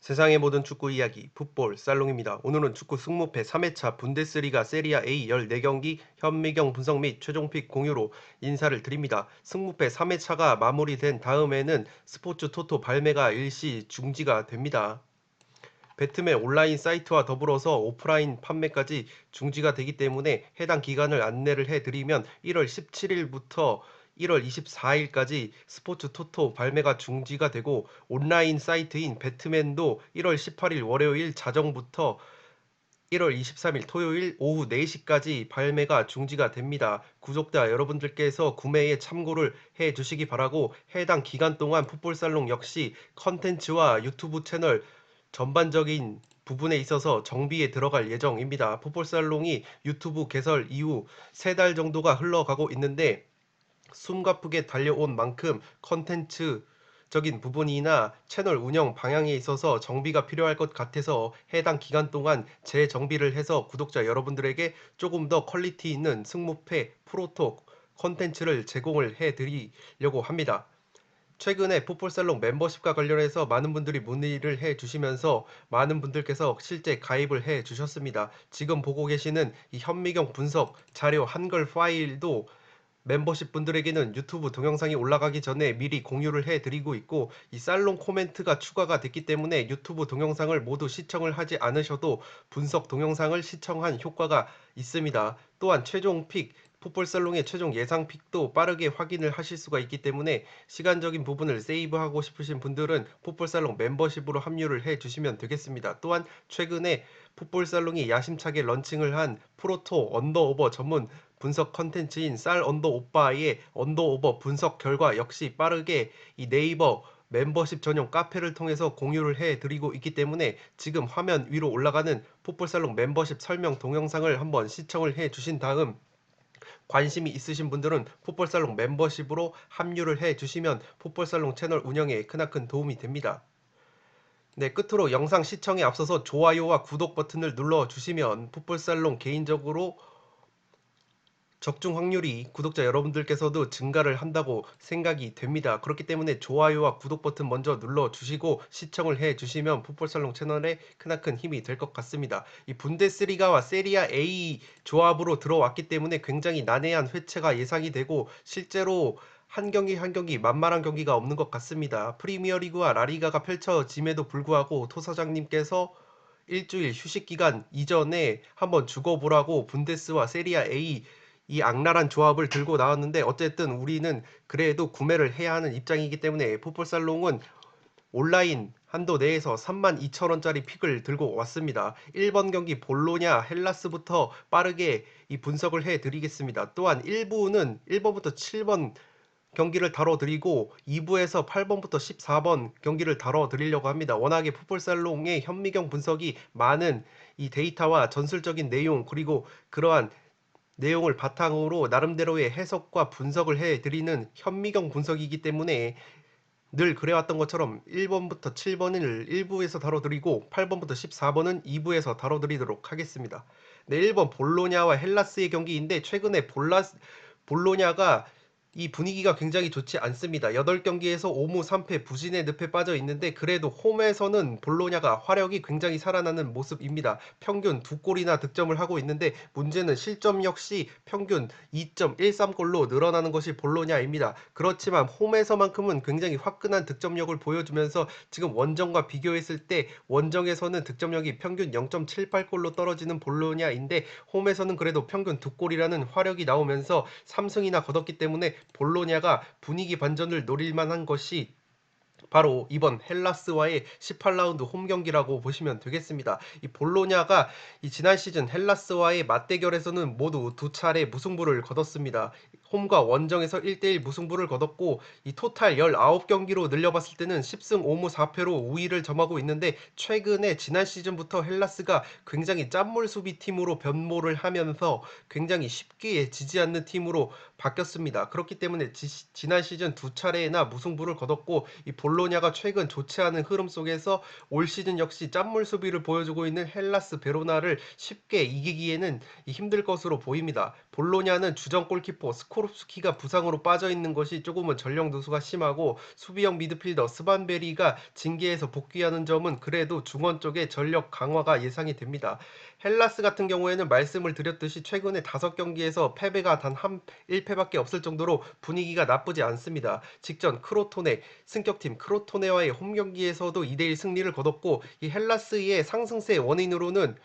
세상의 모든 축구 이야기 풋볼 살롱입니다. 오늘은 축구 승무패 3회차 분데스리가 세리아 A 14경기 현미경 분석 및 최종픽 공유로 인사를 드립니다. 승무패 3회차가 마무리된 다음에는 스포츠 토토 발매가 일시 중지가 됩니다. 배트맨 온라인 사이트와 더불어서 오프라인 판매까지 중지가 되기 때문에 해당 기간을 안내를 해드리면 1월 17일부터 1월 24일까지 스포츠 토토 발매가 중지가 되고 온라인 사이트인 배트맨도 1월 18일 월요일 자정부터 1월 23일 토요일 오후 4시까지 발매가 중지가 됩니다. 구독자 여러분들께서 구매에 참고를 해 주시기 바라고 해당 기간 동안 풋볼살롱 역시 컨텐츠와 유튜브 채널 전반적인 부분에 있어서 정비에 들어갈 예정입니다. 풋볼살롱이 유튜브 개설 이후 3달 정도가 흘러가고 있는데 숨가쁘게 달려온 만큼 컨텐츠적인 부분이나 채널 운영 방향에 있어서 정비가 필요할 것 같아서 해당 기간 동안 재정비를 해서 구독자 여러분들에게 조금 더 퀄리티 있는 승무패 프로토 컨텐츠를 제공을 해드리려고 합니다. 최근에 풋볼살롱 멤버십과 관련해서 많은 분들이 문의를 해 주시면서 많은 분들께서 실제 가입을 해 주셨습니다. 지금 보고 계시는 이 현미경 분석 자료 한글 파일도 멤버십 분들에게는 유튜브 동영상이 올라가기 전에 미리 공유를 해드리고 있고 이 살롱 코멘트가 추가가 됐기 때문에 유튜브 동영상을 모두 시청을 하지 않으셔도 분석 동영상을 시청한 효과가 있습니다. 또한 최종 픽 풋볼살롱의 최종 예상 픽도 빠르게 확인을 하실 수가 있기 때문에 시간적인 부분을 세이브하고 싶으신 분들은 풋볼살롱 멤버십으로 합류를 해 주시면 되겠습니다. 또한 최근에 풋볼살롱이 야심차게 런칭을 한 프로토 언더오버 전문 분석 컨텐츠인 쌀 언더 오빠의 언더오버 분석 결과 역시 빠르게 이 네이버 멤버십 전용 카페를 통해서 공유를 해드리고 있기 때문에 지금 화면 위로 올라가는 풋볼살롱 멤버십 설명 동영상을 한번 시청을 해 주신 다음 관심이 있으신 분들은 풋볼살롱 멤버십으로 합류를 해 주시면 풋볼살롱 채널 운영에 크나큰 도움이 됩니다. 네, 끝으로 영상 시청에 앞서서 좋아요와 구독 버튼을 눌러 주시면 풋볼살롱 개인적으로 적중 확률이 구독자 여러분들께서도 증가를 한다고 생각이 됩니다. 그렇기 때문에 좋아요와 구독 버튼 먼저 눌러주시고 시청을 해주시면 풋볼살롱 채널에 크나큰 힘이 될 것 같습니다. 이 분데스리가와 세리아 A 조합으로 들어왔기 때문에 굉장히 난해한 회차가 예상이 되고 실제로 한 경기 한 경기 만만한 경기가 없는 것 같습니다. 프리미어리그와 라리가가 펼쳐짐에도 불구하고 토사장님께서 일주일 휴식 기간 이전에 한번 죽어보라고 분데스와 세리아 A 이 악랄한 조합을 들고 나왔는데 어쨌든 우리는 그래도 구매를 해야 하는 입장이기 때문에 풋볼살롱은 온라인 한도 내에서 32,000원짜리 픽을 들고 왔습니다. 1번 경기 볼로냐 헬라스부터 빠르게 이 분석을 해드리겠습니다. 또한 1부는 1번부터 7번 경기를 다뤄드리고 2부에서 8번부터 14번 경기를 다뤄드리려고 합니다. 워낙에 풋볼살롱의 현미경 분석이 많은 이 데이터와 전술적인 내용 그리고 그러한 내용을 바탕으로 나름대로의 해석과 분석을 해드리는 현미경 분석이기 때문에 늘 그래왔던 것처럼 1번부터 7번을 1부에서 다뤄드리고 8번부터 14번은 2부에서 다뤄드리도록 하겠습니다. 네, 1번 볼로냐와 헬라스의 경기인데 최근에 볼로냐가 이 분위기가 굉장히 좋지 않습니다. 8경기에서 5무 3패 부진의 늪에 빠져 있는데 그래도 홈에서는 볼로냐가 화력이 굉장히 살아나는 모습입니다. 평균 2골이나 득점을 하고 있는데 문제는 실점 역시 평균 2.13골로 늘어나는 것이 볼로냐입니다. 그렇지만 홈에서만큼은 굉장히 화끈한 득점력을 보여주면서 지금 원정과 비교했을 때 원정에서는 득점력이 평균 0.78골로 떨어지는 볼로냐인데 홈에서는 그래도 평균 2골이라는 화력이 나오면서 3승이나 거뒀기 때문에 볼로냐가 분위기 반전을 노릴 만한 것이 바로 이번 헬라스와의 18라운드 홈 경기라고 보시면 되겠습니다. 이 볼로냐가 이 지난 시즌 헬라스와의 맞대결에서는 모두 2차례 무승부를 거뒀습니다. 홈과 원정에서 1대1 무승부를 거뒀고 이 토탈 19경기로 늘려봤을 때는 10승 5무 4패로 우위를 점하고 있는데 최근에 지난 시즌부터 헬라스가 굉장히 짠물 수비 팀으로 변모를 하면서 굉장히 쉽게 지지 않는 팀으로 바뀌었습니다. 그렇기 때문에 지난 시즌 2차례나 무승부를 거뒀고 이 볼로냐가 최근 좋지 않은 흐름 속에서 올 시즌 역시 짠물 수비를 보여주고 있는 헬라스 베로나를 쉽게 이기기에는 힘들 것으로 보입니다. 볼로냐는 주전 골키퍼 스코롭스키가 부상으로 빠져 있는 것이 조금은 전력 누수가 심하고 수비형 미드필더 스반베리가 징계에서 복귀하는 점은 그래도 중원 쪽의 전력 강화가 예상이 됩니다. 헬라스 같은 경우에는 말씀을 드렸듯이 최근에 5경기에서 패배가 단 1패밖에 없을 정도로 분위기가 나쁘지 않습니다. 직전 크로토네 승격팀 크로토네와의 홈 경기에서도 2대1 승리를 거뒀고 이 헬라스의 상승세의 원인으로는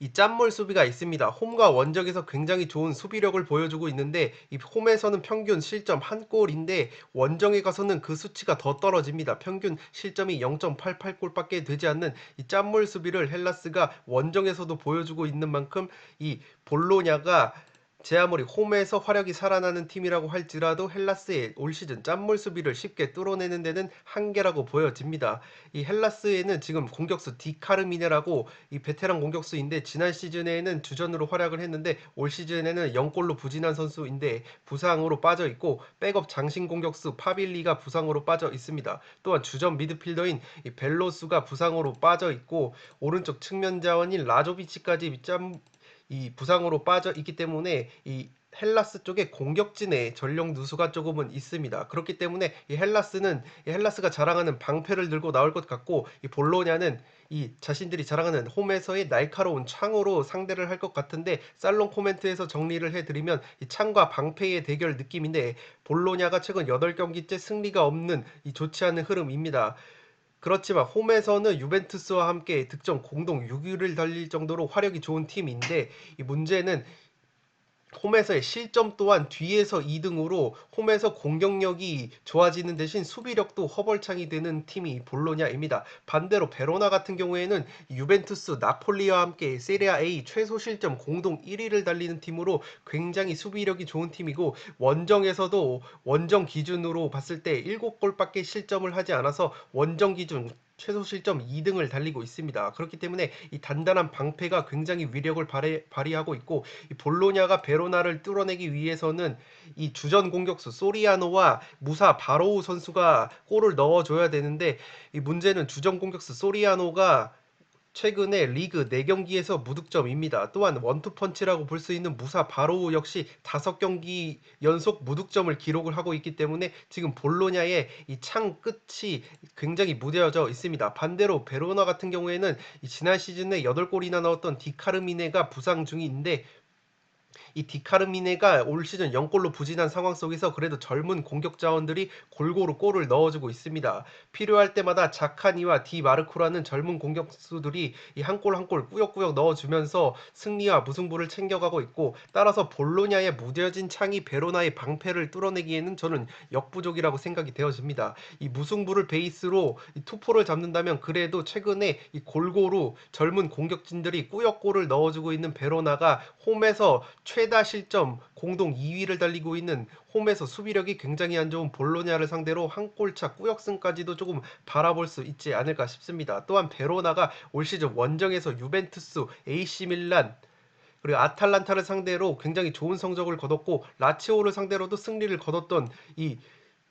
이 짠물 수비가 있습니다. 홈과 원정에서 굉장히 좋은 수비력을 보여주고 있는데 이 홈에서는 평균 실점 한 골인데 원정에 가서는 그 수치가 더 떨어집니다. 평균 실점이 0.88골밖에 되지 않는 이 짠물 수비를 헬라스가 원정에서도 보여주고 있는 만큼 이 볼로냐가 제 아무리 홈에서 화력이 살아나는 팀이라고 할지라도 헬라스의 올 시즌 짠물 수비를 쉽게 뚫어내는 데는 한계라고 보여집니다. 이 헬라스에는 지금 공격수 디카르미네라고 이 베테랑 공격수인데 지난 시즌에는 주전으로 활약을 했는데 올 시즌에는 0골로 부진한 선수인데 부상으로 빠져 있고 백업 장신 공격수 파빌리가 부상으로 빠져 있습니다. 또한 주전 미드필더인 이 벨로수가 부상으로 빠져 있고 오른쪽 측면 자원인 라조비치까지 이 부상으로 빠져 있기 때문에 이 헬라스 쪽에 공격진의 전력 누수가 조금은 있습니다. 그렇기 때문에 이 헬라스가 자랑하는 방패를 들고 나올 것 같고 이 볼로냐는 이 자신들이 자랑하는 홈에서의 날카로운 창으로 상대를 할 것 같은데 살롱 코멘트에서 정리를 해드리면 이 창과 방패의 대결 느낌인데 볼로냐가 최근 8경기째 승리가 없는 이 좋지 않은 흐름입니다. 그렇지만 홈에서는 유벤투스와 함께 득점 공동 6위를 달릴 정도로 화력이 좋은 팀인데 이 문제는 홈에서의 실점 또한 뒤에서 2등으로 홈에서 공격력이 좋아지는 대신 수비력도 허벌창이 되는 팀이 볼로냐입니다. 반대로 베로나 같은 경우에는 유벤투스, 나폴리와 함께 세리아 A 최소 실점 공동 1위를 달리는 팀으로 굉장히 수비력이 좋은 팀이고 원정에서도 원정 기준으로 봤을 때 7골밖에 실점을 하지 않아서 원정 기준 최소 실점 2등을 달리고 있습니다. 그렇기 때문에 이 단단한 방패가 굉장히 위력을 발휘하고 있고 이 볼로냐가 베로나를 뚫어내기 위해서는 이 주전 공격수 소리아노와 무사 바로우 선수가 골을 넣어줘야 되는데 이 문제는 주전 공격수 소리아노가 최근에 리그 4경기에서 무득점입니다. 또한 원투펀치라고 볼 수 있는 무사 바로우 역시 5경기 연속 무득점을 기록을 하고 있기 때문에 지금 볼로냐의 이 창 끝이 굉장히 무뎌져 있습니다. 반대로 베로나 같은 경우에는 이 지난 시즌에 8골이나 넣었던 디카르미네가 부상 중인데 이 디카르미네가 올 시즌 0골로 부진한 상황 속에서 그래도 젊은 공격 자원들이 골고루 골을 넣어주고 있습니다. 필요할 때마다 자카니와 디마르코라는 젊은 공격수들이 이 한 골 한 골 꾸역꾸역 넣어주면서 승리와 무승부를 챙겨가고 있고 따라서 볼로냐의 무뎌진 창이 베로나의 방패를 뚫어내기에는 저는 역부족이라고 생각이 되어집니다. 이 무승부를 베이스로 이 투포를 잡는다면 그래도 최근에 이 골고루 젊은 공격진들이 꾸역골을 넣어주고 있는 베로나가 홈에서 최다 실점 공동 2위를 달리고 있는 홈에서 수비력이 굉장히 안 좋은 볼로냐를 상대로 한 골차 꾸역승까지도 조금 바라볼 수 있지 않을까 싶습니다. 또한 베로나가 올 시즌 원정에서 유벤투스, AC 밀란 그리고 아탈란타를 상대로 굉장히 좋은 성적을 거뒀고 라치오를 상대로도 승리를 거뒀던 이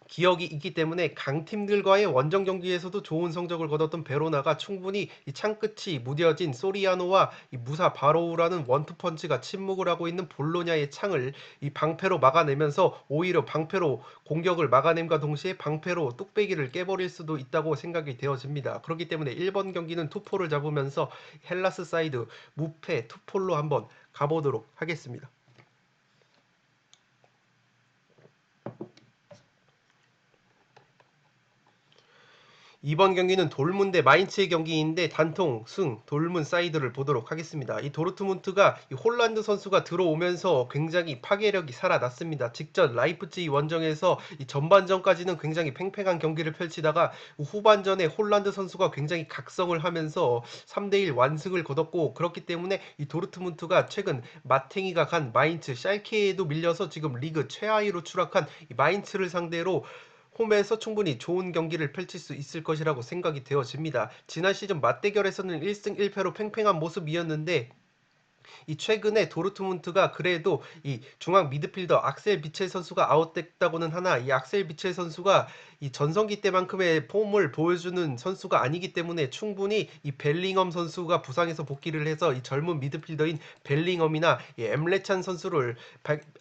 기억이 있기 때문에 강팀들과의 원정 경기에서도 좋은 성적을 거뒀던 베로나가 충분히 이 창끝이 무뎌진 소리아노와 이 무사 바로우라는 원투펀치가 침묵을 하고 있는 볼로냐의 창을 이 방패로 막아내면서 오히려 방패로 공격을 막아냄과 동시에 방패로 뚝배기를 깨버릴 수도 있다고 생각이 되어집니다. 그렇기 때문에 1번 경기는 투포를 잡으면서 헬라스 사이드 무패 투폴로 한번 가보도록 하겠습니다. 이번 경기는 돌문 대 마인츠의 경기인데 단통 승 돌문 사이드를 보도록 하겠습니다. 이 도르트문트가 이 홀란드 선수가 들어오면서 굉장히 파괴력이 살아났습니다. 직전 라이프치히 원정에서 이 전반전까지는 굉장히 팽팽한 경기를 펼치다가 후반전에 홀란드 선수가 굉장히 각성을 하면서 3대1 완승을 거뒀고 그렇기 때문에 이 도르트문트가 최근 마탱이가 간 마인츠 샬케에도 밀려서 지금 리그 최하위로 추락한 이 마인츠를 상대로 홈에서 충분히 좋은 경기를 펼칠 수 있을 것이라고 생각이 되어집니다. 지난 시즌 맞대결에서는 1승 1패로 팽팽한 모습이었는데 이 최근에 도르트문트가 그래도 이 중앙 미드필더 악셀 비첼 선수가 아웃됐다고는 하나 이 악셀 비첼 선수가 이 전성기 때만큼의 폼을 보여주는 선수가 아니기 때문에 충분히 이 벨링엄 선수가 부상해서 복귀를 해서 이 젊은 미드필더인 벨링엄이나 이 엠레찬 선수를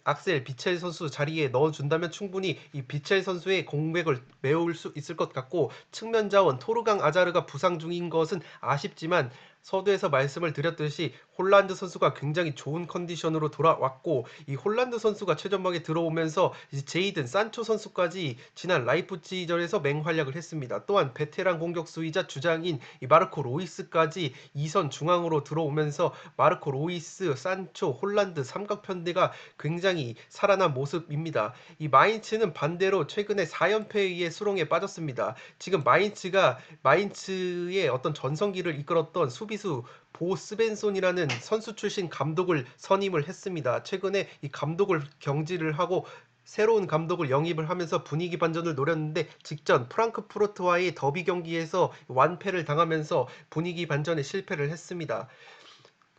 악셀 비첼 선수 자리에 넣어준다면 충분히 이 비첼 선수의 공백을 메울 수 있을 것 같고 측면 자원 토르강 아자르가 부상 중인 것은 아쉽지만 서두에서 말씀을 드렸듯이 홀란드 선수가 굉장히 좋은 컨디션으로 돌아왔고 이 홀란드 선수가 최전방에 들어오면서 이제 제이든 산초 선수까지 지난 라이프치히전에서 맹활약을 했습니다. 또한 베테랑 공격수이자 주장인 이 마르코 로이스까지 2선 중앙으로 들어오면서 마르코 로이스, 산초, 홀란드 삼각편대가 굉장히 살아난 모습입니다. 이 마인츠는 반대로 최근에 4연패에 의해 수렁에 빠졌습니다. 지금 마인츠의 어떤 전성기를 이끌었던 수비수 보 스벤손이라는 선수 출신 감독을 선임을 했습니다. 최근에 이 감독을 경질을 하고 새로운 감독을 영입을 하면서 분위기 반전을 노렸는데 직전 프랑크푸르트와의 더비 경기에서 완패를 당하면서 분위기 반전에 실패를 했습니다.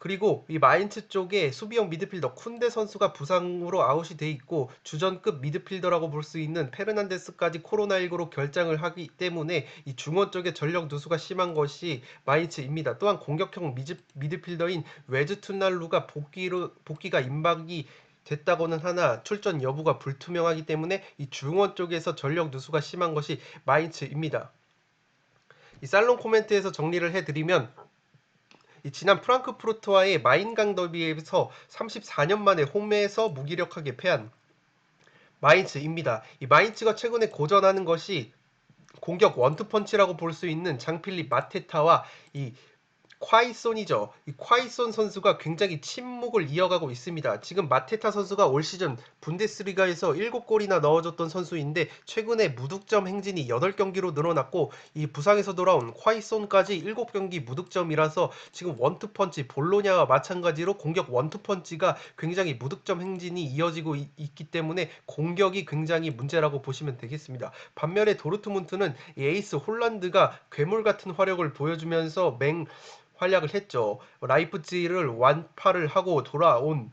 그리고 이 마인츠 쪽에 수비형 미드필더 쿤데 선수가 부상으로 아웃이 돼 있고 주전급 미드필더라고 볼 수 있는 페르난데스까지 코로나19로 결장을 하기 때문에 이 중원 쪽에 전력 누수가 심한 것이 마인츠입니다. 또한 공격형 미드필더인 웨즈툰날루가 복귀가 임박이 됐다고는 하나 출전 여부가 불투명하기 때문에 이 중원 쪽에서 전력 누수가 심한 것이 마인츠입니다. 이 살롱 코멘트에서 정리를 해드리면 이 지난 프랑크푸르트와의 마인강 더비에서 34년 만에 홈에서 무기력하게 패한 마인츠입니다. 이 마인츠가 최근에 고전하는 것이 공격 원투펀치라고 볼 수 있는 장필립 마테타와 이 콰이손이죠. 이 콰이손 선수가 굉장히 침묵을 이어가고 있습니다. 지금 마테타 선수가 올 시즌 분데스리가에서 7골이나 넣어줬던 선수인데 최근에 무득점 행진이 8경기로 늘어났고 이 부상에서 돌아온 콰이손까지 7경기 무득점이라서 지금 원투펀치 볼로냐와 마찬가지로 공격 원투펀치가 굉장히 무득점 행진이 이어지고 있기 때문에 공격이 굉장히 문제라고 보시면 되겠습니다. 반면에 도르트문트는 이 에이스 홀란드가 괴물 같은 화력을 보여주면서 활약을 했죠. 라이프치히를 완파를 하고 돌아온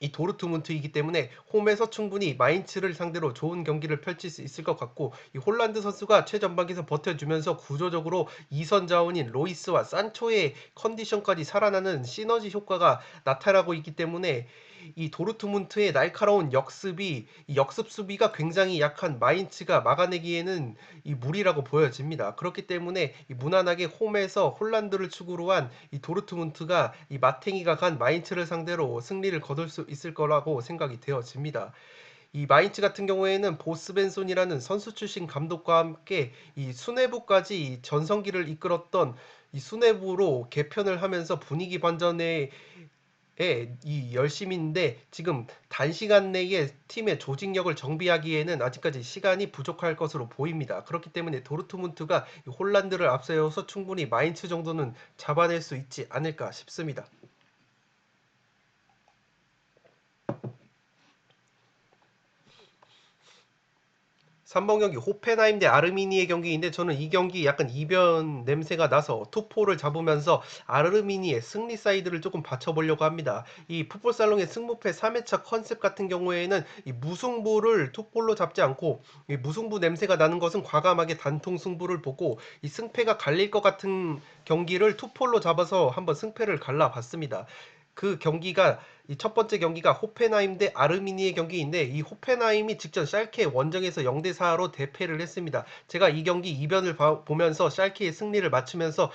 이 도르트문트이기 때문에 홈에서 충분히 마인츠를 상대로 좋은 경기를 펼칠 수 있을 것 같고 이 홀란드 선수가 최전방에서 버텨주면서 구조적으로 2선 자원인 로이스와 산초의 컨디션까지 살아나는 시너지 효과가 나타나고 있기 때문에 이 도르트문트의 날카로운 이 역습 수비가 굉장히 약한 마인츠가 막아내기에는 이 무리라고 보여집니다. 그렇기 때문에 이 무난하게 홈에서 홀란드를 축으로 한 이 도르트문트가 이 마탱이가 간 마인츠를 상대로 승리를 거둘 수 있을 거라고 생각이 되어집니다. 이 마인츠 같은 경우에는 보스벤손이라는 선수 출신 감독과 함께 이 수뇌부까지 이 전성기를 이끌었던 이 수뇌부로 개편을 하면서 분위기 반전에 이 열심인데 지금 단시간 내에 팀의 조직력을 정비하기에는 아직까지 시간이 부족할 것으로 보입니다. 그렇기 때문에 도르트문트가 홀란드를 앞세워서 충분히 마인츠 정도는 잡아낼 수 있지 않을까 싶습니다. 3번 경기 호펜하임 대 아르미니의 경기인데 저는 이 경기 약간 이변 냄새가 나서 투포를 잡으면서 아르미니의 승리 사이드를 조금 받쳐보려고 합니다. 이 풋볼살롱의 승무패 3회차 컨셉 같은 경우에는 이 무승부를 투폴로 잡지 않고 이 무승부 냄새가 나는 것은 과감하게 단통 승부를 보고 이 승패가 갈릴 것 같은 경기를 투폴로 잡아서 한번 승패를 갈라봤습니다. 그 경기가 이 첫 번째 경기가 호펜하임 대 아르미니의 경기인데 이 호펜하임이 직전 샬케 원정에서 0대4로 대패를 했습니다. 제가 이 경기 이변을 보면서 샬케의 승리를 맞추면서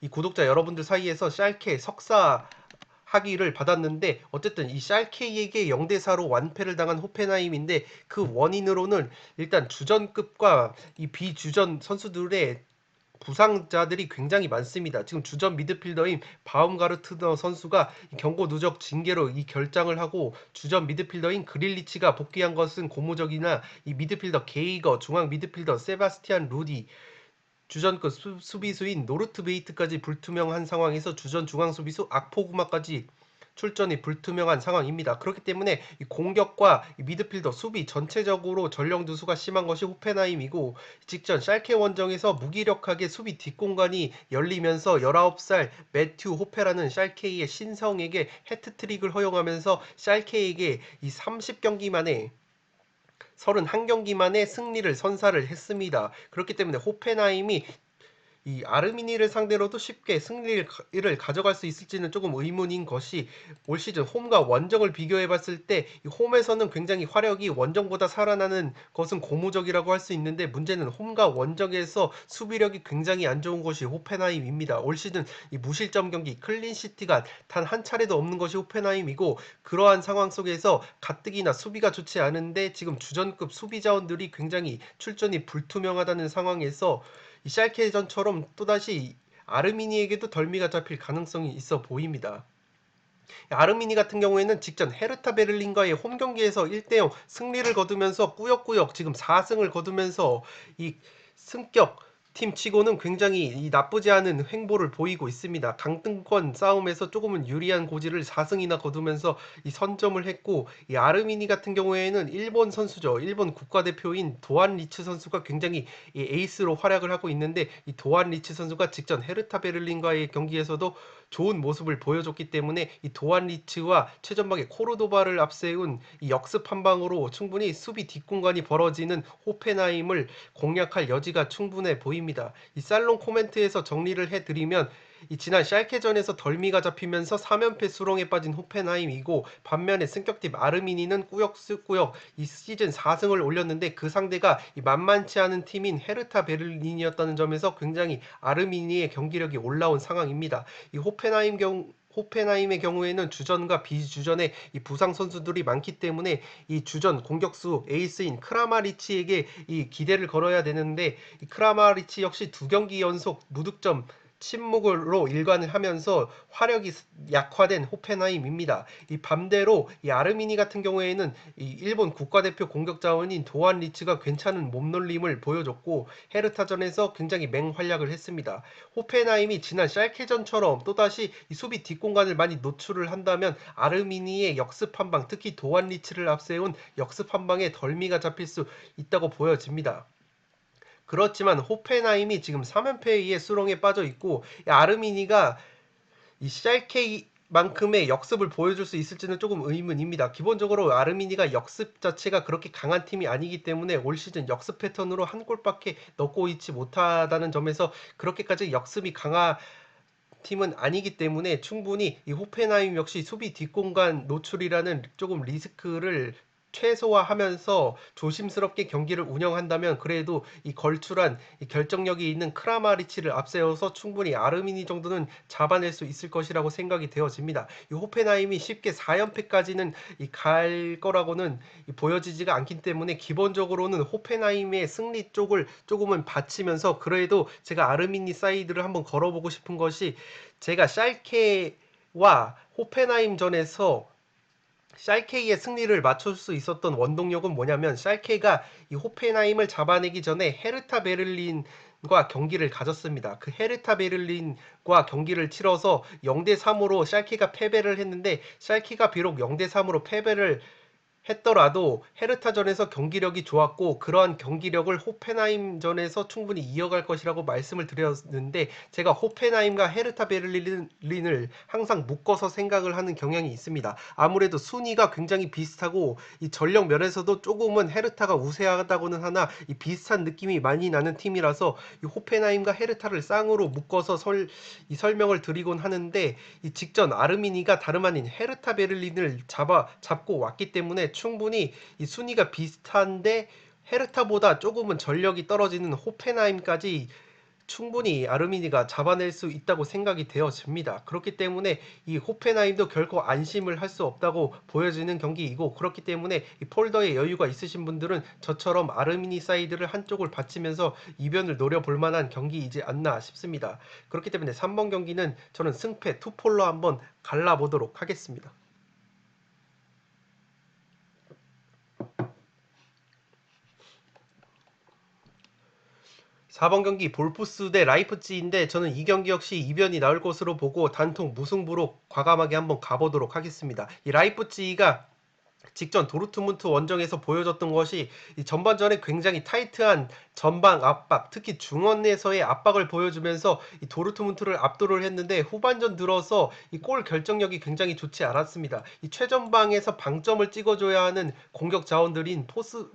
이 구독자 여러분들 사이에서 샬케 석사 하기를 받았는데 어쨌든 이 샬케이에게 0대4로 완패를 당한 호펜하임인데 그 원인으로는 일단 주전급과 이 비주전 선수들의 부상자들이 굉장히 많습니다. 지금 주전 미드필더인 바움가르트너 선수가 경고 누적 징계로 이 결장을 하고 주전 미드필더인 그릴리치가 복귀한 것은 고무적이나 이 미드필더 게이거, 중앙 미드필더 세바스티안 루디, 주전급 수비수인 노르트 베이트까지 불투명한 상황에서 주전 중앙 수비수 악포구마까지 출전이 불투명한 상황입니다. 그렇기 때문에 이 공격과 이 미드필더, 수비 전체적으로 전력 누수가 심한 것이 호펜하임이고, 직전 샬케 원정에서 무기력하게 수비 뒷공간이 열리면서 19살 매튜 호페라는 샬케의 신성에게 해트트릭을 허용하면서 샬케에게 이 30경기 만에 31경기 만에 승리를 선사를 했습니다. 그렇기 때문에 호펜하임이 이 아르미니를 상대로도 쉽게 승리를 가져갈 수 있을지는 조금 의문인 것이, 올 시즌 홈과 원정을 비교해 봤을 때 이 홈에서는 굉장히 화력이 원정보다 살아나는 것은 고무적이라고 할 수 있는데, 문제는 홈과 원정에서 수비력이 굉장히 안 좋은 것이 호펜하임입니다. 올 시즌 이 무실점 경기 클린시티가 단 한 차례도 없는 것이 호펜하임이고, 그러한 상황 속에서 가뜩이나 수비가 좋지 않은데 지금 주전급 수비 자원들이 굉장히 출전이 불투명하다는 상황에서 이 샬케전처럼 또다시 아르미니에게도 덜미가 잡힐 가능성이 있어 보입니다. 아르미니 같은 경우에는 직전 헤르타 베를린과의 홈 경기에서 1대0 승리를 거두면서 꾸역꾸역 지금 4승을 거두면서 이 승격 팀 치고는 굉장히 이 나쁘지 않은 행보를 보이고 있습니다. 강등권 싸움에서 조금은 유리한 고지를 4승이나 거두면서 이 선점을 했고, 이 아르미니 같은 경우에는 일본 선수죠. 일본 국가대표인 도안 리츠 선수가 굉장히 이 에이스로 활약을 하고 있는데, 이 도안 리츠 선수가 직전 헤르타 베를린과의 경기에서도 좋은 모습을 보여줬기 때문에 이 도안 리츠와 최전방의 코르도바를 앞세운 이 역습 한 방으로 충분히 수비 뒷공간이 벌어지는 호펜하임을 공략할 여지가 충분해 보입니다. 이 살롱 코멘트에서 정리를 해드리면, 이 지난 샬케전에서 덜미가 잡히면서 3연패 수렁에 빠진 호펜하임이고, 반면에 승격팀 아르미니는 꾸역꾸역 이 시즌 4승을 올렸는데, 그 상대가 이 만만치 않은 팀인 헤르타 베를린이었다는 점에서 굉장히 아르미니의 경기력이 올라온 상황입니다. 이 호펜하임의 경우에는 주전과 비주전에 이 부상 선수들이 많기 때문에 이 주전 공격수 에이스인 크라마리치에게 이 기대를 걸어야 되는데, 이 크라마리치 역시 2경기 연속 무득점 침묵으로 일관을 하면서 화력이 약화된 호펜하임입니다. 이 반대로 이 아르미니 같은 경우에는 이 일본 국가대표 공격 자원인 도안 리츠가 괜찮은 몸놀림을 보여줬고, 헤르타전에서 굉장히 맹활약을 했습니다. 호펜하임이 지난 샬케전처럼 또다시 이 수비 뒷공간을 많이 노출을 한다면 아르미니의 역습 한방, 특히 도안 리츠를 앞세운 역습 한방에 덜미가 잡힐 수 있다고 보여집니다. 그렇지만 호펜하임이 지금 3연패의 수렁에 빠져 있고, 아르미니가 이 샬케만큼의 역습을 보여줄 수 있을지는 조금 의문입니다. 기본적으로 아르미니가 역습 자체가 그렇게 강한 팀이 아니기 때문에 올 시즌 역습 패턴으로 한 골밖에 넣고 있지 못하다는 점에서 그렇게까지 역습이 강한 팀은 아니기 때문에 충분히 이 호펜하임 역시 수비 뒷공간 노출이라는 조금 리스크를 최소화하면서 조심스럽게 경기를 운영한다면, 그래도 이 걸출한 이 결정력이 있는 크라마리치를 앞세워서 충분히 아르미니 정도는 잡아낼 수 있을 것이라고 생각이 되어집니다. 이 호펜하임이 쉽게 4연패까지는 갈 거라고는 보여지지가 않기 때문에 기본적으로는 호펜하임의 승리 쪽을 조금은 바치면서, 그래도 제가 아르미니 사이드를 한번 걸어보고 싶은 것이, 제가 샬케와 호펜하임전에서 샬케이의 승리를 맞출 수 있었던 원동력은 뭐냐면, 샬케가 이 호펜하임을 잡아내기 전에 헤르타 베를린과 경기를 가졌습니다. 그 헤르타 베를린과 경기를 치러서 0대3으로 샬케가 패배를 했는데, 샬케가 비록 0대3으로 패배를 했더라도 헤르타전에서 경기력이 좋았고, 그러한 경기력을 호펜하임전에서 충분히 이어갈 것이라고 말씀을 드렸는데, 제가 호펜하임과 헤르타 베를린을 항상 묶어서 생각을 하는 경향이 있습니다. 아무래도 순위가 굉장히 비슷하고 이 전력 면에서도 조금은 헤르타가 우세하다고는 하나 이 비슷한 느낌이 많이 나는 팀이라서 이 호펜하임과 헤르타를 쌍으로 묶어서 이 설명을 드리곤 하는데, 이 직전 아르미니가 다름 아닌 헤르타 베를린을 잡고 왔기 때문에 충분히 이 순위가 비슷한데 헤르타보다 조금은 전력이 떨어지는 호펜하임까지 충분히 아르미니가 잡아낼 수 있다고 생각이 되어집니다. 그렇기 때문에 이 호펜하임도 결코 안심을 할 수 없다고 보여지는 경기이고, 그렇기 때문에 이 폴더에 여유가 있으신 분들은 저처럼 아르미니 사이드를 한쪽을 받치면서 이변을 노려볼 만한 경기이지 않나 싶습니다. 그렇기 때문에 3번 경기는 저는 승패 투폴로 한번 갈라보도록 하겠습니다. 4번 경기 볼프스 대 라이프치히인데 저는 이 경기 역시 이변이 나올 것으로 보고 단통 무승부로 과감하게 한번 가보도록 하겠습니다. 이 라이프치히가 직전 도르트문트 원정에서 보여줬던 것이 이 전반전에 굉장히 타이트한 전방 압박, 특히 중원에서의 압박을 보여주면서 이 도르트문트를 압도를 했는데 후반전 들어서 이 골 결정력이 굉장히 좋지 않았습니다. 이 최전방에서 방점을 찍어줘야 하는 공격 자원들인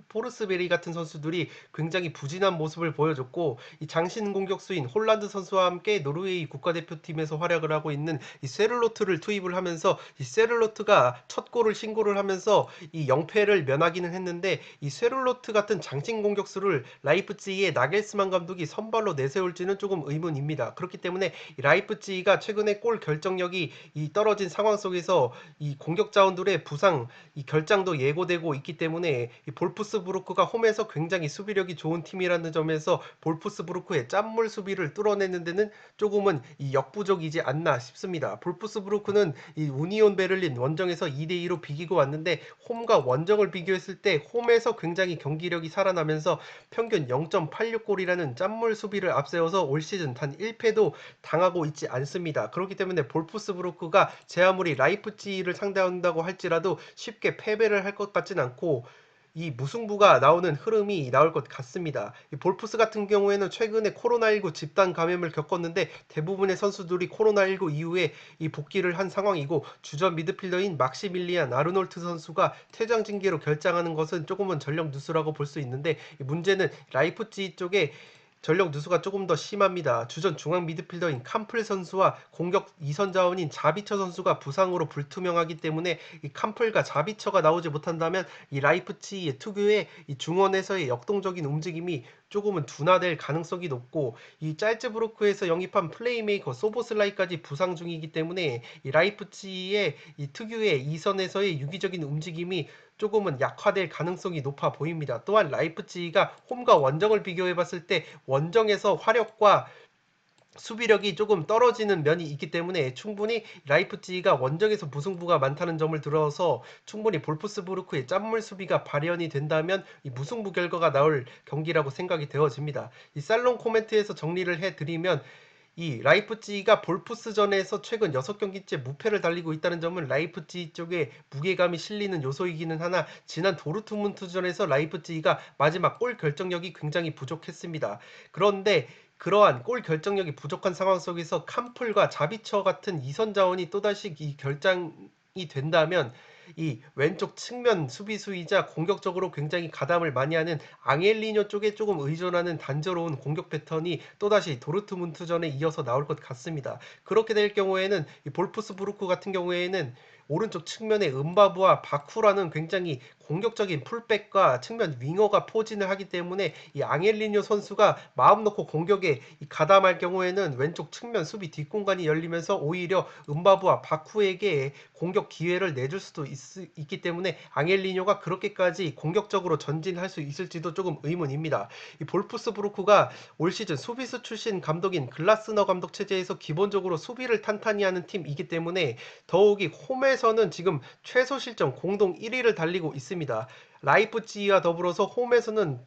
포르스베리 같은 선수들이 굉장히 부진한 모습을 보여줬고 이 장신 공격수인 홀란드 선수와 함께 노르웨이 국가대표팀에서 활약을 하고 있는 이 세를로트를 투입을 하면서 이 세를로트가 첫 골을 신고를 하면서 이 영패를 면하기는 했는데 이 쇠룰로트 같은 장신 공격수를 라이프치히의 나겔스만 감독이 선발로 내세울지는 조금 의문입니다. 그렇기 때문에 이 라이프치히가 최근에 골 결정력이 이 떨어진 상황 속에서 이 공격 자원들의 부상 이 결장도 예고되고 있기 때문에 이 볼프스부르크가 홈에서 굉장히 수비력이 좋은 팀이라는 점에서 볼프스부르크의 짠물 수비를 뚫어내는 데는 조금은 이 역부족이지 않나 싶습니다. 볼프스부르크는 이 우니온 베를린 원정에서 2대2로 비기고 왔는데 홈과 원정을 비교했을 때 홈에서 굉장히 경기력이 살아나면서 평균 0.86골이라는 짠물 수비를 앞세워서 올 시즌 단 1패도 당하고 있지 않습니다. 그렇기 때문에 볼프스부르크가 제 아무리 라이프치히를 상대한다고 할지라도 쉽게 패배를 할 것 같진 않고 이 무승부가 나오는 흐름이 나올 것 같습니다. 이 볼프스 같은 경우에는 최근에 코로나19 집단 감염을 겪었는데 대부분의 선수들이 코로나19 이후에 이 복귀를 한 상황이고 주전 미드필더인 막시밀리안 아르놀트 선수가 퇴장 징계로 결장하는 것은 조금은 전력 누수라고 볼 수 있는데 문제는 라이프치히 쪽에 전력 누수가 조금 더 심합니다. 주전 중앙 미드필더인 캄플 선수와 공격 2선 자원인 자비처 선수가 부상으로 불투명하기 때문에 이 캄플과 자비처가 나오지 못한다면 이 라이프치히의 특유의 이 중원에서의 역동적인 움직임이 조금은 둔화될 가능성이 높고 이 짤츠부르크에서 영입한 플레이메이커 소보슬라이까지 부상 중이기 때문에 이 라이프치히의 이 특유의 2선에서의 유기적인 움직임이 조금은 약화될 가능성이 높아 보입니다. 또한 라이프치히가 홈과 원정을 비교해봤을 때 원정에서 화력과 수비력이 조금 떨어지는 면이 있기 때문에 충분히 라이프치히가 원정에서 무승부가 많다는 점을 들어서 충분히 볼프스부르크의 짠물 수비가 발현이 된다면 이 무승부 결과가 나올 경기라고 생각이 되어집니다. 이 살롱 코멘트에서 정리를 해드리면 이 라이프치히가 볼프스전에서 최근 6경기째 무패를 달리고 있다는 점은 라이프치히 쪽에 무게감이 실리는 요소이기는 하나 지난 도르트문트전에서 라이프치히가 마지막 골 결정력이 굉장히 부족했습니다. 그런데 그러한 골 결정력이 부족한 상황 속에서 캄플과 자비처 같은 이선 자원이 또다시 이 결장이 된다면 이 왼쪽 측면 수비수이자 공격적으로 굉장히 가담을 많이 하는 앙헬리뇨 쪽에 조금 의존하는 단조로운 공격 패턴이 또다시 도르트문트전에 이어서 나올 것 같습니다. 그렇게 될 경우에는 이 볼프스부르크 같은 경우에는 오른쪽 측면에 은바부와 바쿠라는 굉장히 공격적인 풀백과 측면 윙어가 포진을 하기 때문에 이 앙헬리뇨 선수가 마음 놓고 공격에 가담할 경우에는 왼쪽 측면 수비 뒷공간이 열리면서 오히려 은바부와 바쿠에게 공격 기회를 내줄 수도 있기 때문에 앙헬리뇨가 그렇게까지 공격적으로 전진할 수 있을지도 조금 의문입니다. 이 볼프스부르크가 올 시즌 수비수 출신 감독인 글라스너 감독 체제에서 기본적으로 수비를 탄탄히 하는 팀이기 때문에 더욱이 홈에서는 지금 최소 실점 공동 1위를 달리고 있습니다. 라이프치히와 더불어서 홈에서는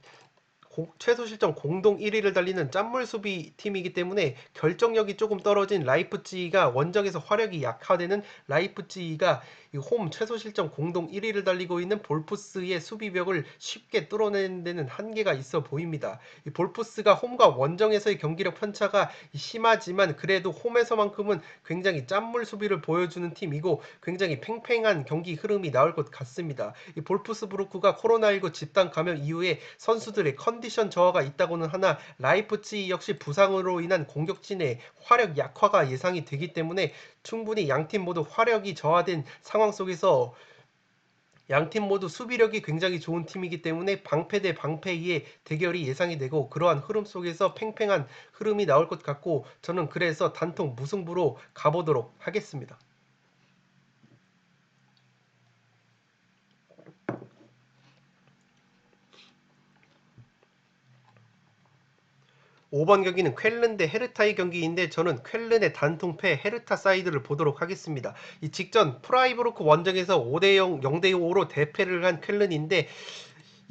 최소 실점 공동 1위를 달리는 짠물 수비 팀이기 때문에 결정력이 조금 떨어진 라이프치히가 원정에서 화력이 약화되는 라이프치히가 홈 최소 실점 공동 1위를 달리고 있는 볼프스의 수비벽을 쉽게 뚫어내는 데는 한계가 있어 보입니다. 이 볼프스가 홈과 원정에서의 경기력 편차가 심하지만 그래도 홈에서만큼은 굉장히 짠물 수비를 보여주는 팀이고 굉장히 팽팽한 경기 흐름이 나올 것 같습니다. 이 볼프스부르크가 코로나19 집단 감염 이후에 선수들의 컨디션 저하가 있다고는 하나 라이프치히 역시 부상으로 인한 공격진의 화력 약화가 예상이 되기 때문에 충분히 양팀 모두 화력이 저하된 상황 속에서 양팀 모두 수비력이 굉장히 좋은 팀이기 때문에 방패 대 방패의 대결이 예상이 되고 그러한 흐름 속에서 팽팽한 흐름이 나올 것 같고 저는 그래서 단통 무승부로 가보도록 하겠습니다. 5번 경기는 쾰른 대 헤르타의 경기인데 저는 쾰른의 단통패 헤르타 사이드를 보도록 하겠습니다. 이 직전 프라이부르크 원정에서 5대0, 0대5로 대패를 한 쾰른인데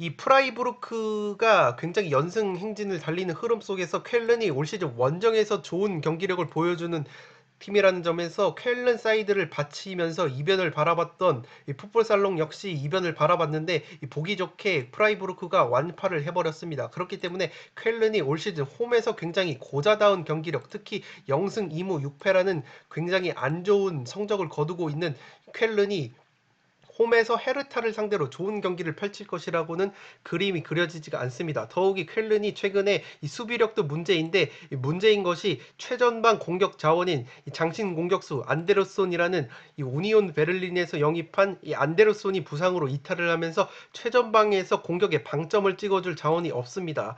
이 프라이부르크가 굉장히 연승 행진을 달리는 흐름 속에서 쾰른이 올 시즌 원정에서 좋은 경기력을 보여주는 팀이라는 점에서 쾰른 사이드를 바치면서 이변을 바라봤던 이 풋볼살롱 역시 이변을 바라봤는데 이 보기 좋게 프라이부르크가 완파를 해버렸습니다. 그렇기 때문에 쾰른이 올 시즌 홈에서 굉장히 고자다운 경기력, 특히 0승 2무 6패라는 굉장히 안 좋은 성적을 거두고 있는 쾰른이 홈에서 헤르타를 상대로 좋은 경기를 펼칠 것이라고는 그림이 그려지지가 않습니다. 더욱이 쾰른이 최근에 이 수비력도 문제인데 이 문제인 것이 최전방 공격 자원인 이 장신 공격수 안데르손이라는 이 우니온 베를린에서 영입한 이 안데르손이 부상으로 이탈을 하면서 최전방에서 공격에 방점을 찍어줄 자원이 없습니다.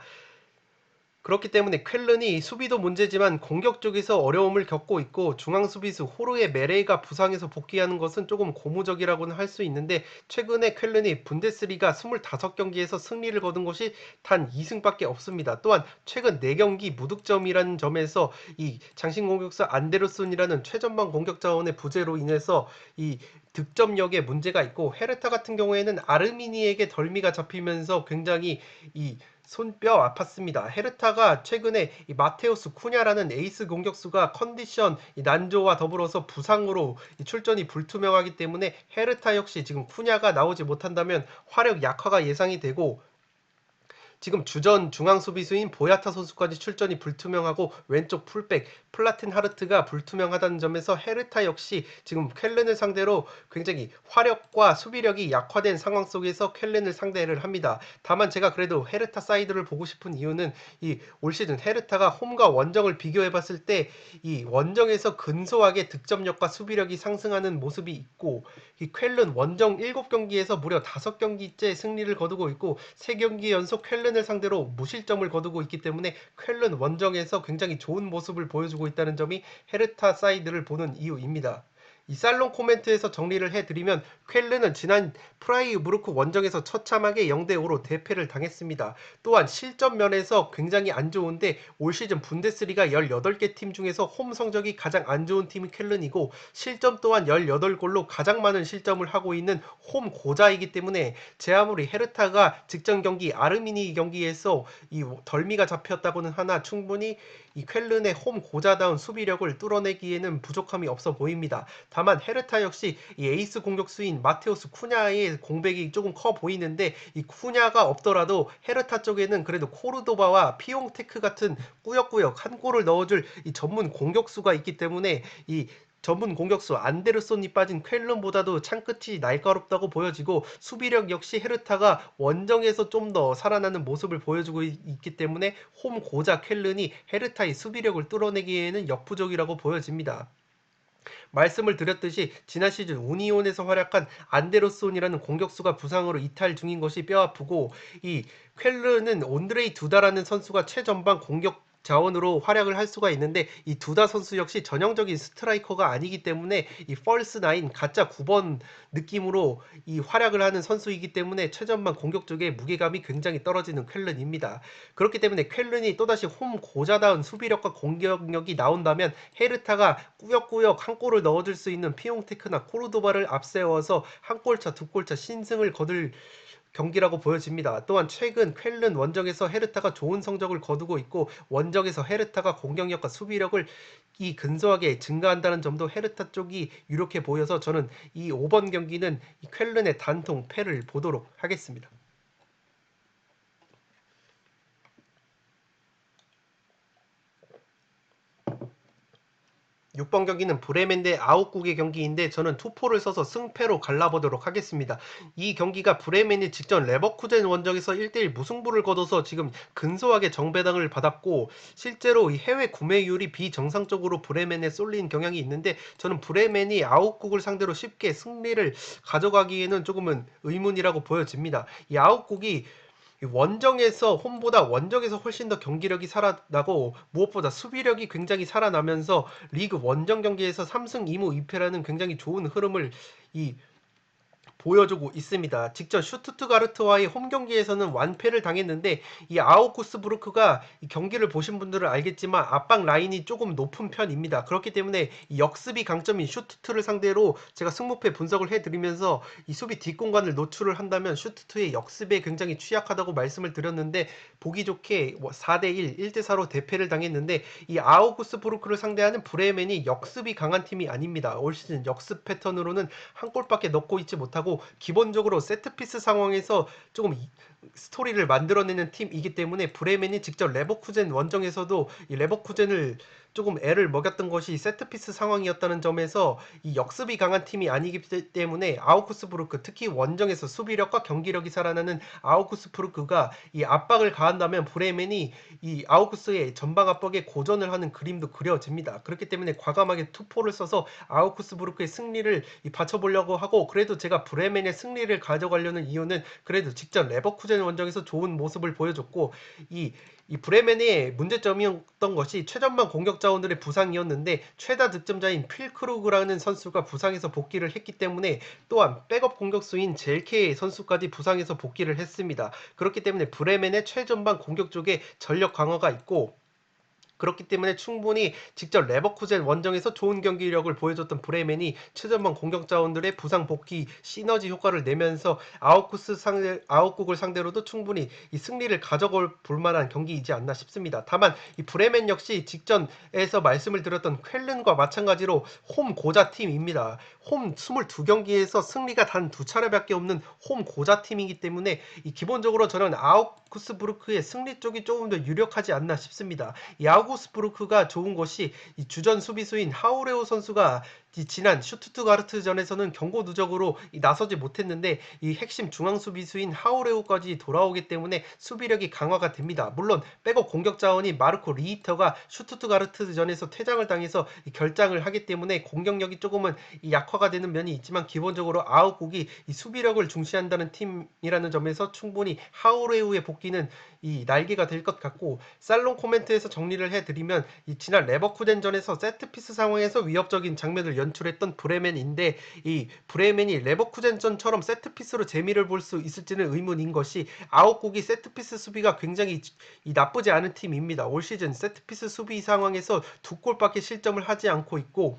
그렇기 때문에 쾰른이 수비도 문제지만 공격 쪽에서 어려움을 겪고 있고 중앙 수비수 호르헤 메레이가 부상해서 복귀하는 것은 조금 고무적이라고는 할 수 있는데 최근에 쾰른이 분데스리가 25경기에서 승리를 거둔 것이 단 2승밖에 없습니다. 또한 최근 4경기 무득점이라는 점에서 이 장신 공격수 안데르손이라는 최전방 공격 자원의 부재로 인해서 이 득점력에 문제가 있고 헤르타 같은 경우에는 아르미니에게 덜미가 잡히면서 굉장히 이 손뼈 아팠습니다. 헤르타가 최근에 이 마테우스 쿠냐라는 에이스 공격수가 컨디션 난조와 더불어서 부상으로 출전이 불투명하기 때문에 헤르타 역시 지금 쿠냐가 나오지 못한다면 화력 약화가 예상이 되고 지금 주전 중앙 수비수인 보야타 선수까지 출전이 불투명하고 왼쪽 풀백 플라틴 하르트가 불투명하다는 점에서 헤르타 역시 지금 쾰른을 상대로 굉장히 화력과 수비력이 약화된 상황 속에서 쾰른을 상대를 합니다. 다만 제가 그래도 헤르타 사이드를 보고 싶은 이유는 이 올 시즌 헤르타가 홈과 원정을 비교해 봤을 때 이 원정에서 근소하게 득점력과 수비력이 상승하는 모습이 있고 이 쾰른 원정 7경기에서 무려 5경기째 승리를 거두고 있고 3경기 연속 쾰른을 상대로 무실점을 거두고 있기 때문에 쾰른 원정에서 굉장히 좋은 모습을 보여주고 있다는 점이 헤르타 사이드를 보는 이유입니다. 이 살롱 코멘트에서 정리를 해드리면 쾰른은 지난 프라이부르크 원정에서 처참하게 0대5로 대패를 당했습니다. 또한 실점 면에서 굉장히 안 좋은데 올 시즌 분데스리가 18개 팀 중에서 홈 성적이 가장 안 좋은 팀이 쾰른이고 실점 또한 18골로 가장 많은 실점을 하고 있는 홈 고자이기 때문에 제 아무리 헤르타가 직전 경기 아르미니 경기에서 이 덜미가 잡혔다고는 하나 충분히 이 쾰른의 홈 고자다운 수비력을 뚫어내기에는 부족함이 없어 보입니다. 다만 헤르타 역시 이 에이스 공격수인 마테우스 쿠냐의 공백이 조금 커 보이는데 이 쿠냐가 없더라도 헤르타 쪽에는 그래도 코르도바와 피용테크 같은 꾸역꾸역 한 골을 넣어줄 이 전문 공격수가 있기 때문에 이 전문 공격수 안데르손이 빠진 쾰른보다도 창끝이 날카롭다고 보여지고 수비력 역시 헤르타가 원정에서 좀 더 살아나는 모습을 보여주고 있기 때문에 홈 고자 쾰른이 헤르타의 수비력을 뚫어내기에는 역부족이라고 보여집니다. 말씀을 드렸듯이 지난 시즌 우니온에서 활약한 안데르손이라는 공격수가 부상으로 이탈 중인 것이 뼈아프고 이 쾰르는 온드레이 두다라는 선수가 최전방 공격 자원으로 활약을 할 수가 있는데 이 두다 선수 역시 전형적인 스트라이커가 아니기 때문에 이 펄스 나인 가짜 9번 느낌으로 이 활약을 하는 선수이기 때문에 최전방 공격 쪽에 무게감이 굉장히 떨어지는 쾰른입니다. 그렇기 때문에 쾰른이 또다시 홈 고자다운 수비력과 공격력이 나온다면 헤르타가 꾸역꾸역 한 골을 넣어줄 수 있는 피용테크나 코르도바를 앞세워서 한 골차 두 골차 신승을 거둘 경기라고 보여집니다. 또한 최근 쾰른 원정에서 헤르타가 좋은 성적을 거두고 있고 원정에서 헤르타가 공격력과 수비력을 이 근소하게 증가한다는 점도 헤르타 쪽이 유력해 보여서 저는 이 5번 경기는 이 쾰른의 단통 패를 보도록 하겠습니다. 6번 경기는 브레멘 대 아웃국의 경기인데 저는 투포를 써서 승패로 갈라보도록 하겠습니다. 이 경기가 브레멘이 직전 레버쿠젠 원정에서 1대1 무승부를 거둬서 지금 근소하게 정배당을 받았고 실제로 이 해외 구매율이 비정상적으로 브레멘에 쏠린 경향이 있는데 저는 브레멘이 아웃국을 상대로 쉽게 승리를 가져가기에는 조금은 의문이라고 보여집니다. 이 아웃국이 원정에서 홈보다 원정에서 훨씬 더 경기력이 살아나고 무엇보다 수비력이 굉장히 살아나면서 리그 원정 경기에서 3승 2무 2패라는 굉장히 좋은 흐름을 이 보여주고 있습니다. 직전 슈투트가르트와의 홈 경기에서는 완패를 당했는데 이 아우구스부르크가 이 경기를 보신 분들은 알겠지만 압박 라인이 조금 높은 편입니다. 그렇기 때문에 이 역습이 강점인 슈투트를 상대로 제가 승무패 분석을 해드리면서 이 수비 뒷공간을 노출을 한다면 슈투트의 역습에 굉장히 취약하다고 말씀을 드렸는데 보기 좋게 4대1, 1대4로 대패를 당했는데 이 아우구스부르크를 상대하는 브레멘이 역습이 강한 팀이 아닙니다. 올 시즌 역습 패턴으로는 한 골밖에 넣고 있지 못하고 기본적으로 세트피스 상황에서 조금 스토리를 만들어내는 팀이기 때문에 브레멘이 직접 레버쿠젠 원정에서도 이 레버쿠젠을 조금 애를 먹였던 것이 세트피스 상황이었다는 점에서 이 역습이 강한 팀이 아니기 때문에 아우크스부르크 특히 원정에서 수비력과 경기력이 살아나는 아우크스부르크가 이 압박을 가한다면 브레멘이 이 아우크스의 전방 압박에 고전을 하는 그림도 그려집니다. 그렇기 때문에 과감하게 투포를 써서 아우크스부르크의 승리를 받쳐보려고 하고 그래도 제가 브레멘의 승리를 가져가려는 이유는 그래도 직접 레버쿠젠 원정에서 좋은 모습을 보여줬고 이 브레멘의 문제점이었던 것이 최전방 공격 자원들의 부상이었는데 최다 득점자인 필크루그라는 선수가 부상해서 복귀를 했기 때문에 또한 백업 공격수인 젤케 선수까지 부상해서 복귀를 했습니다. 그렇기 때문에 브레멘의 최전방 공격 쪽에 전력 강화가 있고 그렇기 때문에 충분히 직접 레버쿠젠 원정에서 좋은 경기력을 보여줬던 브레멘이 최전방 공격 자원들의 부상 복귀 시너지 효과를 내면서 아웃국을 상대로도 충분히 이 승리를 가져볼 만한 경기이지 않나 싶습니다. 다만 이 브레멘 역시 직전에서 말씀을 드렸던 쾰른과 마찬가지로 홈 고자 팀입니다. 홈 22경기에서 승리가 단 2차례밖에 없는 홈 고자 팀이기 때문에 이 기본적으로 저는 아우크스부르크의 승리 쪽이 조금 더 유력하지 않나 싶습니다. 이 아우구스부르크가 좋은 것이 이 주전 수비수인 하우레오 선수가 지난 슈투트가르트전에서는 경고 누적으로 나서지 못했는데 이 핵심 중앙 수비수인 하우레오까지 돌아오기 때문에 수비력이 강화가 됩니다. 물론 백업 공격 자원인 마르코 리히터가 슈투트가르트전에서 퇴장을 당해서 결장을 하기 때문에 공격력이 조금은 약화가 되는 면이 있지만 기본적으로 아웃국이 이 수비력을 중시한다는 팀이라는 점에서 충분히 하우레오의 복귀는 이 날개가 될 것 같고 살롱 코멘트에서 정리를 해드리면 이 지난 레버쿠젠전에서 세트피스 상황에서 위협적인 장면을 연출했던 브레멘인데 이 브레멘이 레버쿠젠전처럼 세트피스로 재미를 볼 수 있을지는 의문인 것이 아웃국이 세트피스 수비가 굉장히 나쁘지 않은 팀입니다. 올 시즌 세트피스 수비 상황에서 2골밖에 실점을 하지 않고 있고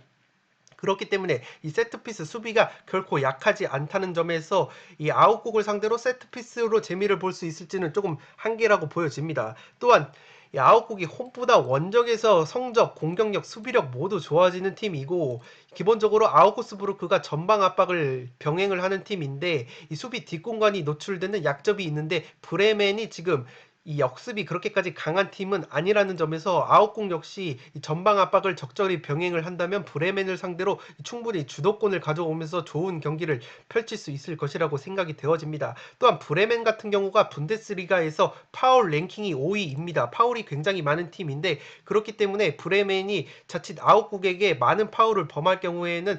그렇기 때문에 이 세트피스 수비가 결코 약하지 않다는 점에서 이 아웃국을 상대로 세트피스로 재미를 볼 수 있을지는 조금 한계라고 보여집니다. 또한 이 아웃국이 홈보다 원정에서 성적, 공격력, 수비력 모두 좋아지는 팀이고 기본적으로 아우구스부르크가 전방 압박을 병행을 하는 팀인데 이 수비 뒷공간이 노출되는 약점이 있는데 브레멘이 지금 이 역습이 그렇게까지 강한 팀은 아니라는 점에서 아웃국 역시 이 전방 압박을 적절히 병행을 한다면 브레멘을 상대로 충분히 주도권을 가져오면서 좋은 경기를 펼칠 수 있을 것이라고 생각이 되어집니다. 또한 브레멘 같은 경우가 분데스리가에서 파울 랭킹이 5위입니다. 파울이 굉장히 많은 팀인데 그렇기 때문에 브레멘이 자칫 아웃국에게 많은 파울을 범할 경우에는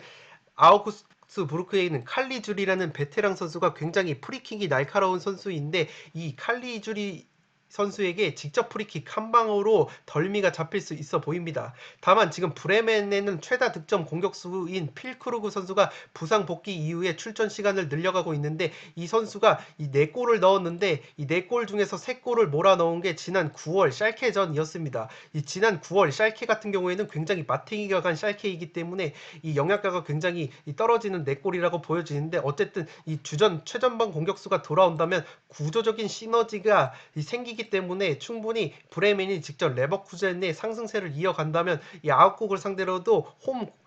아우구스부르크에 있는 칼리줄이라는 베테랑 선수가 굉장히 프리킥이 날카로운 선수인데 이 칼리줄이 선수에게 직접 프리킥 한 방으로 덜미가 잡힐 수 있어 보입니다. 다만 지금 브레멘에는 최다 득점 공격수인 필크루그 선수가 부상 복귀 이후에 출전 시간을 늘려가고 있는데 이 선수가 이 4골을 넣었는데 이 4골 중에서 3골을 몰아넣은 게 지난 9월 샬케전이었습니다. 이 지난 9월 샬케 같은 경우에는 굉장히 마탱이가 간 샬케이기 때문에 이 영향가가 굉장히 떨어지는 4골이라고 보여지는데 어쨌든 이 주전 최전방 공격수가 돌아온다면 구조적인 시너지가 생기기 때문에 충분히 브레멘이 직접 레버쿠젠의 상승세를 이어간다면 이 아웃국을 상대로도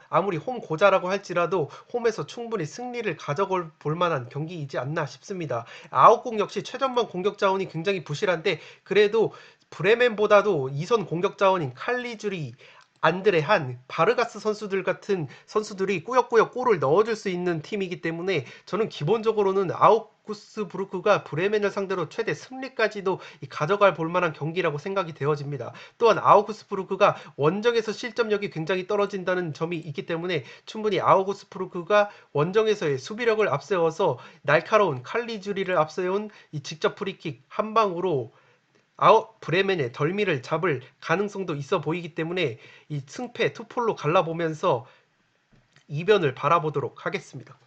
아무리 홈 고자라고 할지라도 홈에서 충분히 승리를 가져볼 만한 경기이지 않나 싶습니다. 아웃국 역시 최전방 공격 자원이 굉장히 부실한데 그래도 브레멘보다도 2선 공격 자원인 칼리주리 안드레 한, 바르가스 선수들 같은 선수들이 꾸역꾸역 골을 넣어줄 수 있는 팀이기 때문에 저는 기본적으로는 아우구스부르크가 브레멘을 상대로 최대 승리까지도 가져갈 볼만한 경기라고 생각이 되어집니다. 또한 아우구스부르크가 원정에서 실점력이 굉장히 떨어진다는 점이 있기 때문에 충분히 아우구스부르크가 원정에서의 수비력을 앞세워서 날카로운 칼리주리를 앞세운 이 직접 프리킥 한 방으로 브레멘의 덜미를 잡을 가능성도 있어 보이기 때문에 이 승패 투폴로 갈라보면서 이변을 바라보도록 하겠습니다.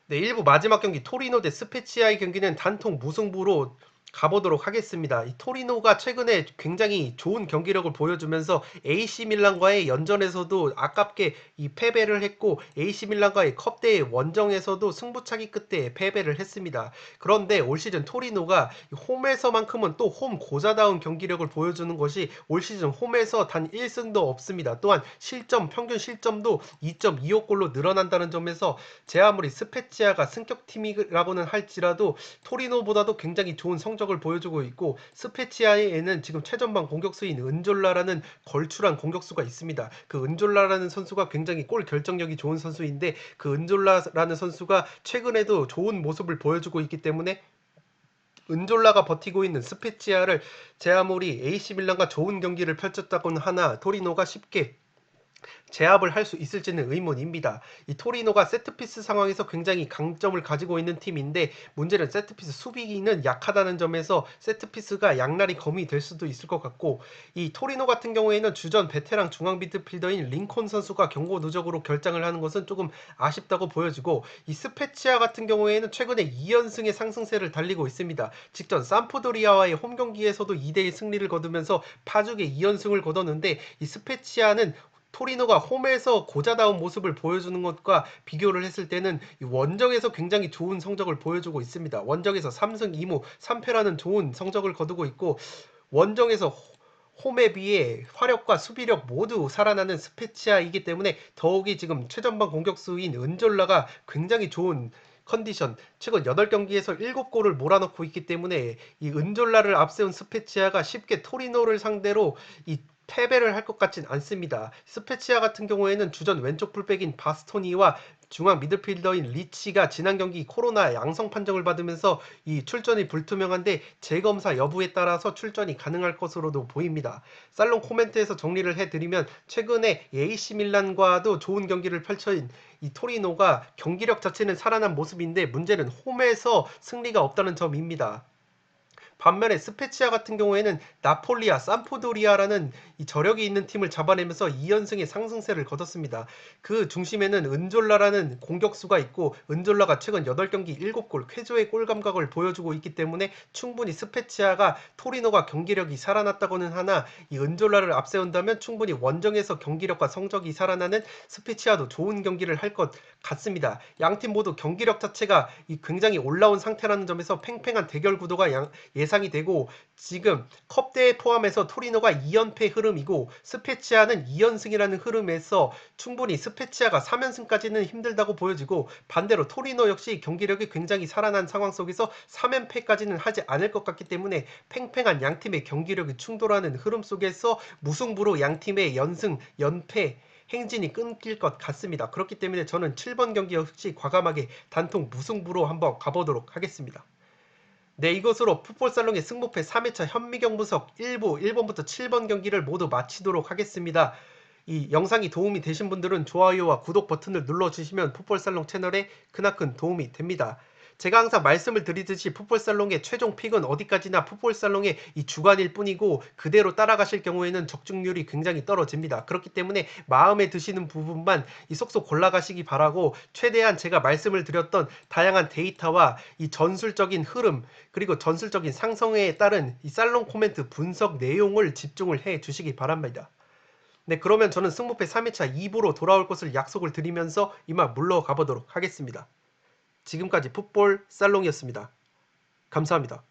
네, 1부 마지막 경기 토리노 대 스페치아의 경기는 단통 무승부로 가보도록 하겠습니다. 이 토리노가 최근에 굉장히 좋은 경기력을 보여주면서 AC 밀란과의 연전에서도 아깝게 이 패배를 했고 AC 밀란과의 컵대회 원정에서도 승부차기 끝에 패배를 했습니다. 그런데 올 시즌 토리노가 홈에서만큼은 또 홈 고자다운 경기력을 보여주는 것이 올 시즌 홈에서 단 1승도 없습니다. 또한 평균 실점도 2.25골로 늘어난다는 점에서 제 아무리 스페치아가 승격팀이라고는 할지라도 토리노보다도 굉장히 좋은 성적을 보여주고 있고 스페치아에는 지금 최전방 공격수인 은졸라라는 걸출한 공격수가 있습니다. 그 은졸라라는 선수가 굉장히 골 결정력이 좋은 선수인데 그 은졸라라는 선수가 최근에도 좋은 모습을 보여주고 있기 때문에 은졸라가 버티고 있는 스페치아를 제 아무리 AC 밀란과 좋은 경기를 펼쳤다고는 하나 토리노가 쉽게 제압을 할 수 있을지는 의문입니다. 이 토리노가 세트피스 상황에서 굉장히 강점을 가지고 있는 팀인데 문제는 세트피스 수비기는 약하다는 점에서 세트피스가 양날이 검이 될 수도 있을 것 같고 이 토리노 같은 경우에는 주전 베테랑 중앙 미드필더인 링콘 선수가 경고 누적으로 결장을 하는 것은 조금 아쉽다고 보여지고 이 스페치아 같은 경우에는 최근에 2연승의 상승세를 달리고 있습니다. 직전 삼프도리아와의 홈 경기에서도 2대1 승리를 거두면서 파죽의 2연승을 거뒀는데 이 스페치아는 토리노가 홈에서 고자다운 모습을 보여주는 것과 비교를 했을 때는 원정에서 굉장히 좋은 성적을 보여주고 있습니다. 원정에서 3승 2무 3패라는 좋은 성적을 거두고 있고 원정에서 홈에 비해 화력과 수비력 모두 살아나는 스페치아이기 때문에 더욱이 지금 최전방 공격수인 은졸라가 굉장히 좋은 컨디션, 최근 8경기에서 7골을 몰아넣고 있기 때문에 이 은졸라를 앞세운 스페치아가 쉽게 토리노를 상대로 이 패배를 할 것 같진 않습니다. 스페치아 같은 경우에는 주전 왼쪽 풀백인 바스토니와 중앙 미드필더인 리치가 지난 경기 코로나 양성 판정을 받으면서 이 출전이 불투명한데 재검사 여부에 따라서 출전이 가능할 것으로도 보입니다. 살롱 코멘트에서 정리를 해드리면 최근에 AC 밀란과도 좋은 경기를 펼쳐인 이 토리노가 경기력 자체는 살아난 모습인데 문제는 홈에서 승리가 없다는 점입니다. 반면에 스페치아 같은 경우에는 나폴리아, 삼프도리아라는 이 저력이 있는 팀을 잡아내면서 2연승의 상승세를 거뒀습니다. 그 중심에는 은졸라라는 공격수가 있고 은졸라가 최근 8경기 7골 쾌조의 골 감각을 보여주고 있기 때문에 충분히 스페치아가 토리노가 경기력이 살아났다고는 하나 이 은졸라를 앞세운다면 충분히 원정에서 경기력과 성적이 살아나는 스페치아도 좋은 경기를 할 것 같습니다. 양 팀 모두 경기력 자체가 굉장히 올라온 상태라는 점에서 팽팽한 대결 구도가 예상이 되고 지금 컵대회 포함해서 토리노가 2연패 흐름이고 스페치아는 2연승이라는 흐름에서 충분히 스페치아가 3연승까지는 힘들다고 보여지고 반대로 토리노 역시 경기력이 굉장히 살아난 상황 속에서 3연패까지는 하지 않을 것 같기 때문에 팽팽한 양팀의 경기력이 충돌하는 흐름 속에서 무승부로 양팀의 연승, 연패 행진이 끊길 것 같습니다. 그렇기 때문에 저는 7번 경기 역시 과감하게 단통 무승부로 한번 가보도록 하겠습니다. 네, 이것으로 풋볼살롱의 승부패 3회차 현미경 분석 1부 1번부터 7번 경기를 모두 마치도록 하겠습니다. 이 영상이 도움이 되신 분들은 좋아요와 구독 버튼을 눌러주시면 풋볼살롱 채널에 크나큰 도움이 됩니다. 제가 항상 말씀을 드리듯이 풋볼살롱의 최종 픽은 어디까지나 풋볼살롱의 이 주관일 뿐이고 그대로 따라가실 경우에는 적중률이 굉장히 떨어집니다. 그렇기 때문에 마음에 드시는 부분만 이 쏙쏙 골라가시기 바라고 최대한 제가 말씀을 드렸던 다양한 데이터와 이 전술적인 흐름 그리고 전술적인 상승에 따른 이 살롱 코멘트 분석 내용을 집중을 해 주시기 바랍니다. 네, 그러면 저는 승부패 3회차 2부로 돌아올 것을 약속을 드리면서 이만 물러가 보도록 하겠습니다. 지금까지 풋볼 살롱이었습니다. 감사합니다.